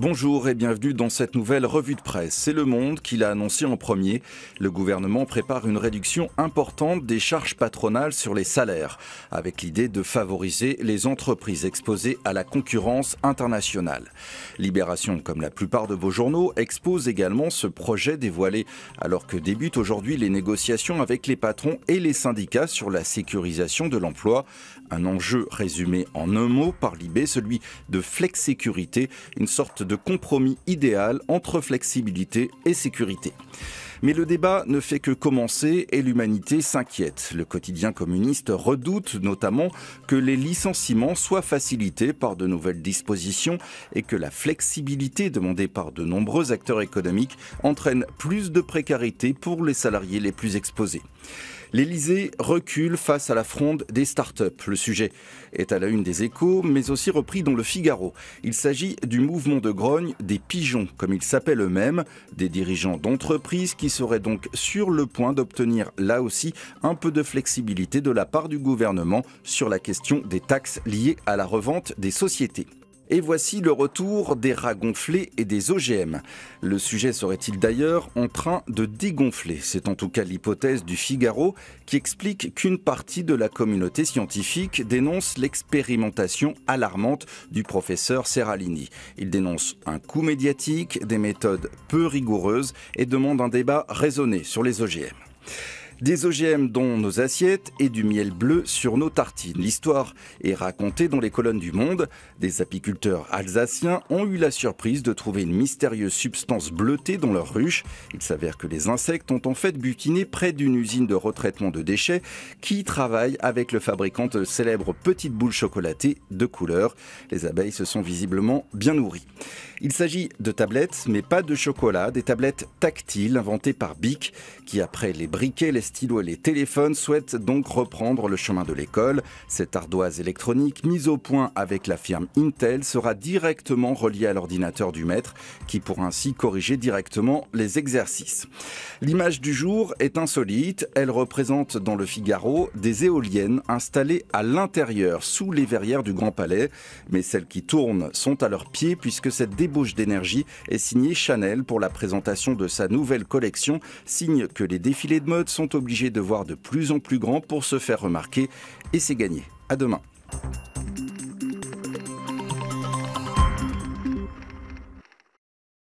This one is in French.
Bonjour et bienvenue dans cette nouvelle revue de presse. C'est Le Monde qui l'a annoncé en premier. Le gouvernement prépare une réduction importante des charges patronales sur les salaires, avec l'idée de favoriser les entreprises exposées à la concurrence internationale. Libération, comme la plupart de vos journaux, expose également ce projet dévoilé alors que débutent aujourd'hui les négociations avec les patrons et les syndicats sur la sécurisation de l'emploi. Un enjeu résumé en un mot par Libé, celui de flexsécurité, une sorte de compromis idéal entre flexibilité et sécurité. Mais le débat ne fait que commencer et l'humanité s'inquiète. Le quotidien communiste redoute notamment que les licenciements soient facilités par de nouvelles dispositions et que la flexibilité demandée par de nombreux acteurs économiques entraîne plus de précarité pour les salariés les plus exposés. L'Élysée recule face à la fronde des start-up. Le sujet est à la une des Échos, mais aussi repris dans le Figaro. Il s'agit du mouvement de grogne des pigeons, comme ils s'appellent eux-mêmes, des dirigeants d'entreprises qui seraient donc sur le point d'obtenir là aussi un peu de flexibilité de la part du gouvernement sur la question des taxes liées à la revente des sociétés. Et voici le retour des rats gonflés et des OGM. Le sujet serait-il d'ailleurs en train de dégonfler? C'est en tout cas l'hypothèse du Figaro qui explique qu'une partie de la communauté scientifique dénonce l'expérimentation alarmante du professeur Seralini. Il dénonce un coût médiatique, des méthodes peu rigoureuses et demande un débat raisonné sur les OGM. Des OGM dans nos assiettes et du miel bleu sur nos tartines. L'histoire est racontée dans les colonnes du Monde. Des apiculteurs alsaciens ont eu la surprise de trouver une mystérieuse substance bleutée dans leur ruche. Il s'avère que les insectes ont en fait butiné près d'une usine de retraitement de déchets qui travaille avec le fabricant de célèbres petites boules chocolatées de couleur. Les abeilles se sont visiblement bien nourries. Il s'agit de tablettes, mais pas de chocolat, des tablettes tactiles inventées par Bic, qui après les briquets, les stylos et les téléphones souhaitent donc reprendre le chemin de l'école. Cette ardoise électronique mise au point avec la firme Intel sera directement reliée à l'ordinateur du maître, qui pourra ainsi corriger directement les exercices. L'image du jour est insolite. Elle représente dans le Figaro des éoliennes installées à l'intérieur, sous les verrières du Grand Palais. Mais celles qui tournent sont à leurs pieds puisque cette débauche d'énergie est signée Chanel pour la présentation de sa nouvelle collection, signe que les défilés de mode sont obligés de voir de plus en plus grand pour se faire remarquer, et c'est gagné. À demain.